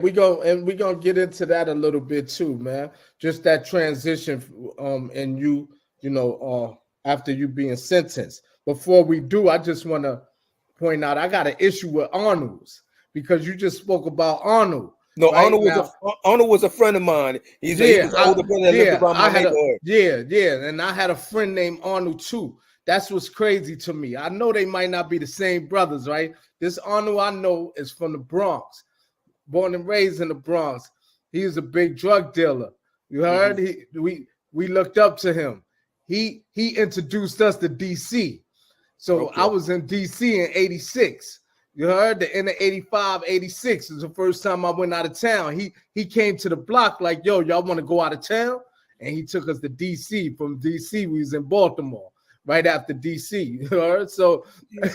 We're gonna get into that a little bit too, man. Just that transition, and after you being sentenced. Before we do, I just want to point out I got an issue with Arnold's because you just spoke about Arnold. No, Right now, Arnold was a friend of mine. He was the older brother that lived around my neighborhood. And I had a friend named Arnold too. That's what's crazy to me. I know they might not be the same brothers, right? This Arnold I know is from the Bronx, born and raised in the Bronx. He was a big drug dealer. You heard? We looked up to him. He introduced us to DC. So I was in DC in 86. You heard? The end of 85, 86 is the first time I went out of town. He came to the block like, yo, y'all want to go out of town? And he took us to DC. From DC, we was in Baltimore right after DC. You heard? So,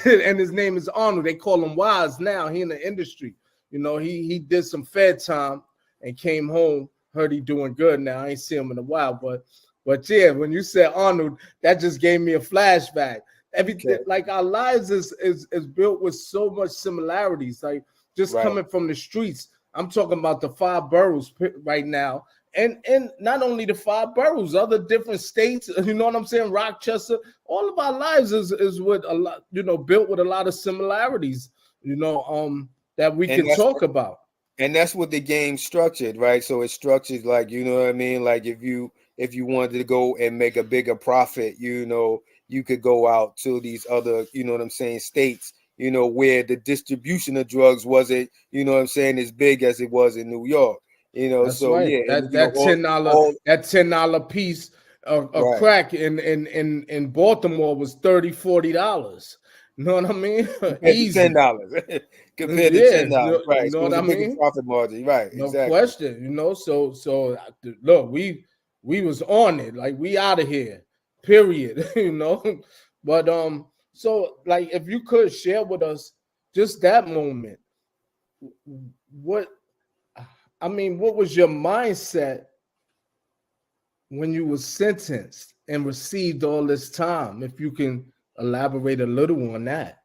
and his name is Arnold. They call him Wise now. He in the industry. You know, he did some Fed time and came home. Heard he doing good now. I ain't seen him in a while, but yeah, when you said Arnold, that just gave me a flashback. Everything like our lives is built with so much similarities. Like just coming from the streets. I'm talking about the 5 boroughs right now, and not only the 5 boroughs, other different states. You know what I'm saying? Rochester. All of our lives is with a lot, built with a lot of similarities. That we can talk about. And that's what the game's structured, right? So it's structured like, you know what I mean? Like if you wanted to go and make a bigger profit, you could go out to these other, states, where the distribution of drugs wasn't, as big as it was in New York. That's so right. That $10 piece of crack in Baltimore was $30-$40. You know what I mean? Easy. $10 compared to $10, right? You know what I mean? Profit margin, right? No question. So look, we was on it, like we out of here, period. But so like if you could share with us just that moment, what was your mindset when you were sentenced and received all this time? If you can elaborate a little on that.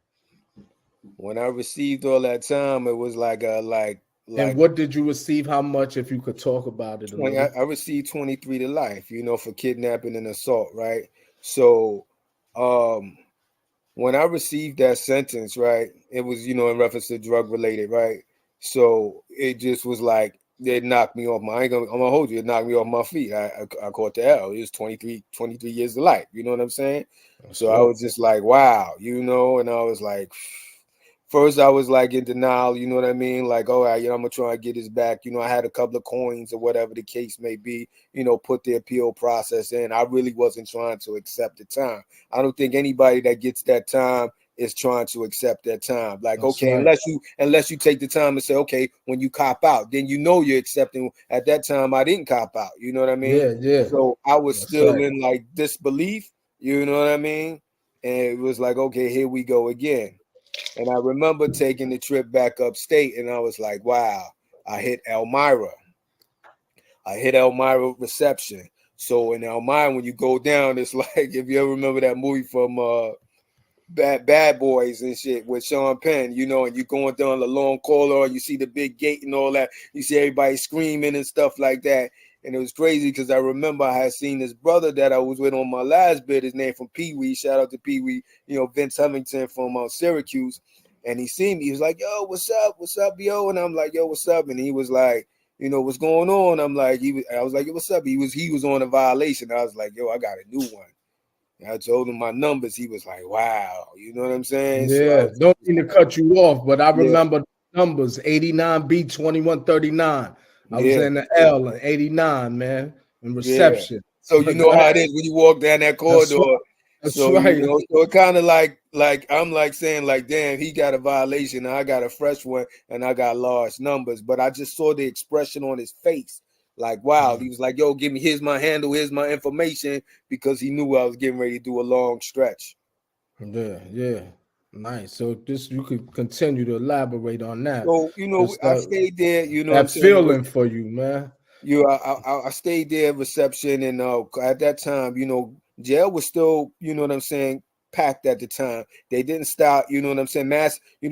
When I received all that time, it was like and what did you receive? How much, if you could talk about it? I received 23 to life, for kidnapping and assault, right? So when I received that sentence, right, it was, in reference to drug related, right? So it just was like it knocked me off I'm gonna hold you, it knocked me off my feet. I caught the L. It was 23 years of life, you know what I'm saying? So I was just like, wow, and I was like, first I was like in denial, you know what I mean? Like, all right, I'm gonna try and get this back. I had a couple of coins or whatever the case may be, put the appeal process in. I really wasn't trying to accept the time. I don't think anybody that gets that time is trying to accept that time. Like, that's okay, right. unless you take the time and say, okay, when you cop out, then you're accepting. At that time, I didn't cop out. You know what I mean? Yeah. So I was still in like disbelief. You know what I mean? And it was like, okay, here we go again. And I remember taking the trip back upstate, and I was like, wow, I hit Elmira. Reception. So in Elmira, when you go down, it's like, if you ever remember that movie from Bad Boys and shit with Sean Penn, and you're going down the long corridor, you see the big gate and all that, you see everybody screaming and stuff like that. And it was crazy because I remember I had seen this brother that I was with on my last bid, his name from Pee Wee, shout out to Pee Wee, Vince Huntington from Syracuse. And he seen me, he was like, yo, what's up, B.O? And I'm like, yo, what's up? And he was like, what's going on? I'm like, I was like, yo, what's up? He was on a violation. I was like, yo, I got a new one. I told him my numbers. He was like, wow. You know what I'm saying? Yeah, so don't mean to cut you off, but I remember the numbers, 89B 2139. I was in the L in 89, man, in reception. Yeah. So you know how it is when you walk down that corridor. That's right. So it kind of like I'm like saying like, damn, he got a violation, I got a fresh one, and I got large numbers. But I just saw the expression on his face. Like, wow, he was like, yo, give me, here's my handle, here's my information, because he knew I was getting ready to do a long stretch. Yeah. Nice. So you could continue to elaborate on that. So, I stayed there, that feeling for you, man. I stayed there at reception, and at that time, jail was still, packed at the time. They didn't stop, mass, the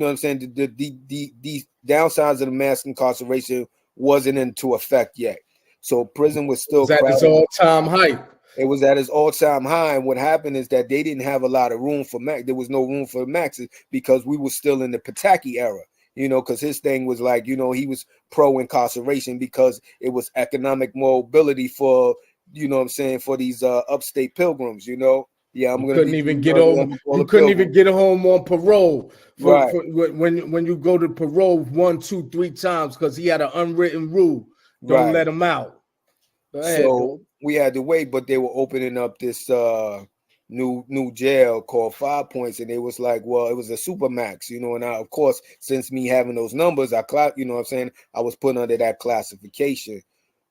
downsides of the mass incarceration wasn't into effect yet. So prison was still Was at its crowded. all-time hype. It was at its all-time high, and what happened is that they didn't have a lot of room for max. There was no room for maxes because we were still in the Pataki era, because his thing was like, he was pro-incarceration because it was economic mobility for, what I'm saying, for these upstate pilgrims, Yeah, I'm You gonna couldn't be. even get home. You couldn't even get home on parole for when you go to parole 1, 2, 3 times because he had an unwritten rule. Don't let him out. Go ahead, So we had to wait, but they were opening up this new jail called 5 Points, and they was like, well, it was a supermax, and I, of course, since me having those numbers, I was put under that classification.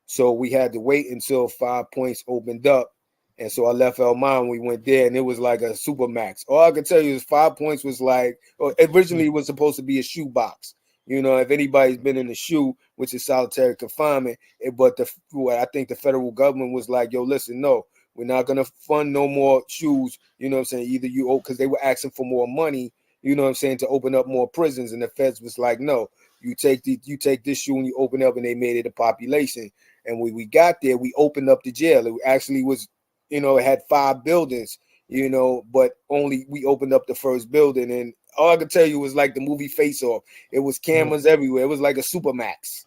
So we had to wait until 5 Points opened up. And so I left Elmira and we went there, and it was like a supermax. All I can tell you is 5 Points was like, originally it was supposed to be a shoebox. If anybody's been in the shoe, which is solitary confinement, but I think the federal government was like, yo, listen, no, we're not going to fund no more shoes. Either because they were asking for more money, to open up more prisons. And the feds was like, no, you take this shoe and you open up, and they made it a population. And when we got there, we opened up the jail. It actually was, it had 5 buildings, but only we opened up the first building. And all I could tell you was like the movie Face Off. It was cameras everywhere. It was like a supermax.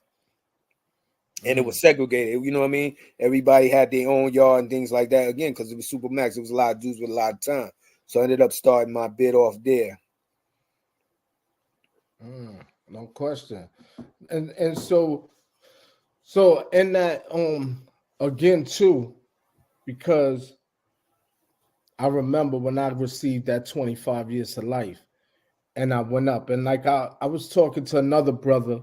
And it was segregated. You know what I mean? Everybody had their own yard and things like that. Again, because it was supermax. It was a lot of dudes with a lot of time. So I ended up starting my bid off there. No question. And so in that again too, because I remember when I received that 25 years to life, and I went up, and like I was talking to another brother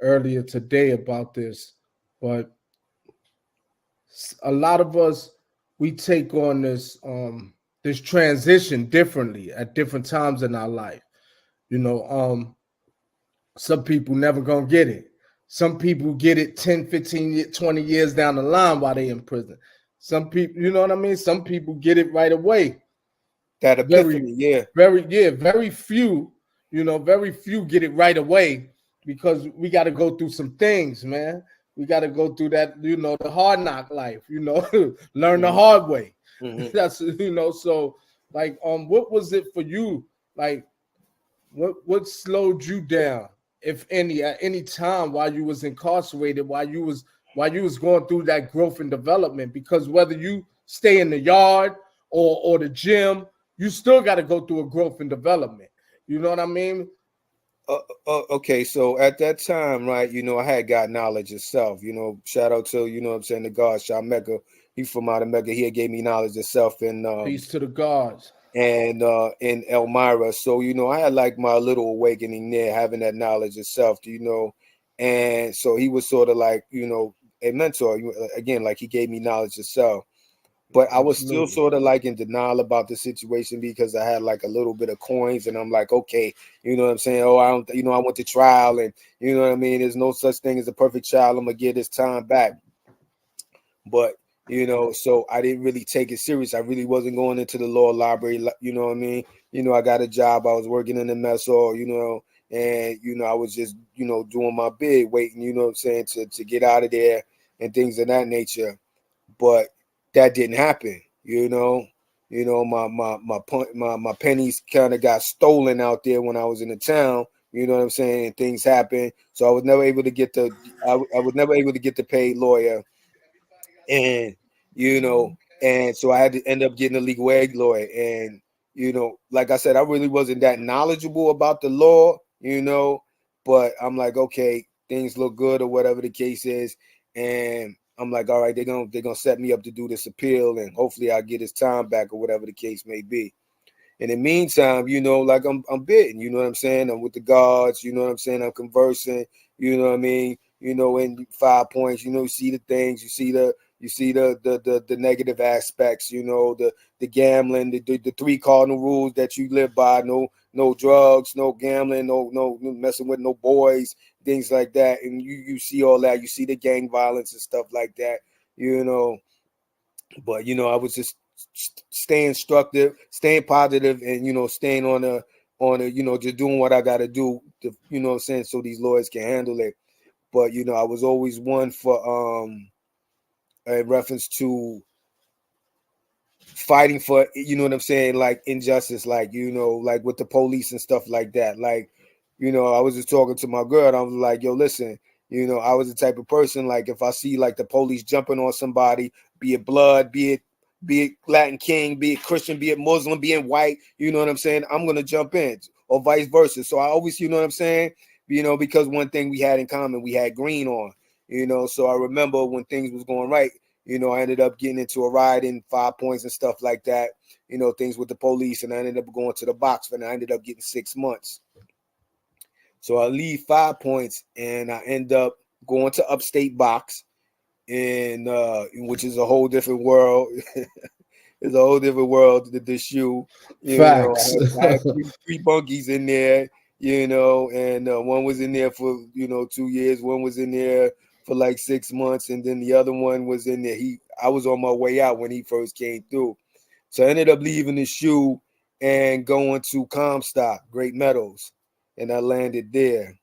earlier today about this, but a lot of us, we take on this transition differently at different times in our life. Some people never gonna get it. Some people get it 10, 15, 20 years down the line while they in prison. Some people, you know what I mean? Some people get it right away. That epiphany, Very few, very few get it right away because we got to go through some things, man. We got to go through that, the hard knock life, learn the hard way. That's, so like, what was it for you? Like, what slowed you down, if any, at any time while you was incarcerated, while you was going through that growth and development? Because whether you stay in the yard or the gym, you still got to go through a growth and development. You know what I mean? Okay, so at that time, right, I had got knowledge itself. Shout out to, the God, Shah Mecca. He's from out of Mecca. He gave me knowledge itself. And peace to the gods. And in Elmira. So, I had like my little awakening there, having that knowledge itself, and so he was sort of like, a mentor. Again, like he gave me knowledge itself. But I was still sort of like in denial about the situation because I had like a little bit of coins, and I'm like, okay, you know what I'm saying? Oh, I don't, I went to trial, and you know what I mean? There's no such thing as a perfect child. I'm gonna get this time back. But so I didn't really take it serious. I really wasn't going into the law library, you know what I mean? I got a job. I was working in the mess hall, and I was just, doing my bid, waiting, what I'm saying, to get out of there and things of that nature. But that didn't happen, my pennies kind of got stolen out there when I was in the town, you know what I'm saying? And things happened. So I was never able to get I was never able to get the paid lawyer. And and so I had to end up getting a legal aid lawyer. And like I said, I really wasn't that knowledgeable about the law, but I'm like, okay, things look good or whatever the case is. And I'm like, all right, they're gonna set me up to do this appeal, and hopefully I'll get his time back or whatever the case may be. In the meantime, like I'm bidding, you know what I'm saying? I'm with the guards, you know what I'm saying? I'm conversing, you know what I mean? In 5 Points, you see the things, you see the negative aspects, the gambling, the 3 cardinal rules that you live by: no drugs, no gambling, no messing with no boys, things like that. And you see all that, you see the gang violence and stuff like that, but I was just staying instructive, staying positive, and staying on a just doing what I got to do to, what I'm saying, so these lawyers can handle it. but you know, I was always one for in reference to fighting for, you know what I'm saying, like injustice, like, you know, like with the police and stuff like that. Like, you know, I was just talking to my girl and I was like, yo, listen, you know, I was the type of person, like if I see like the police jumping on somebody, be it blood, be it Latin King, be it Christian, be it Muslim, being white, you know what I'm saying, I'm gonna jump in, or vice versa. So I always, you know what I'm saying, you know, because one thing we had in common, we had green on, you know. So I remember when things was going right, you know, I ended up getting into a riot in 5 points and stuff like that, you know, things with the police, and I ended up going to the box, and I ended up getting 6 months. So I leave 5 points and I end up going to upstate box, and which is a whole different world. It's a whole different world to the shoe. You know, Facts. I had three bunkies in there, you know, and one was in there for, you know, 2 years. One was in there for like 6 months. And then the other one was in there. I was on my way out when he first came through. So I ended up leaving the shoe and going to Comstock, Great Meadows. And I landed there.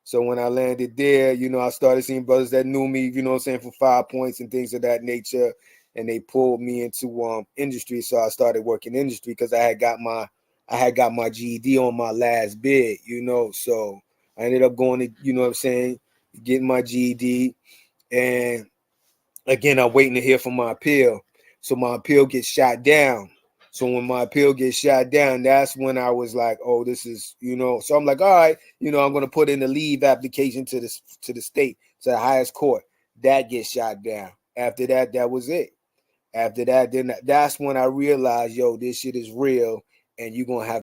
So when I landed there, you know, I started seeing brothers that knew me, you know what I'm saying, for 5 points and things of that nature. And they pulled me into industry. So I started working industry because I had got my GED on my last bid, you know. So I ended up going to, you know what I'm saying, getting my GED. And again, I'm waiting to hear from my appeal. So my appeal gets shot down. So when my appeal gets shot down, that's when I was like, oh, this is, you know. So I'm like, all right, you know, I'm going to put in the leave application to the state, to the highest court. That gets shot down. After that, that was it. After that, then that's when I realized, yo, this shit is real, and you're going to have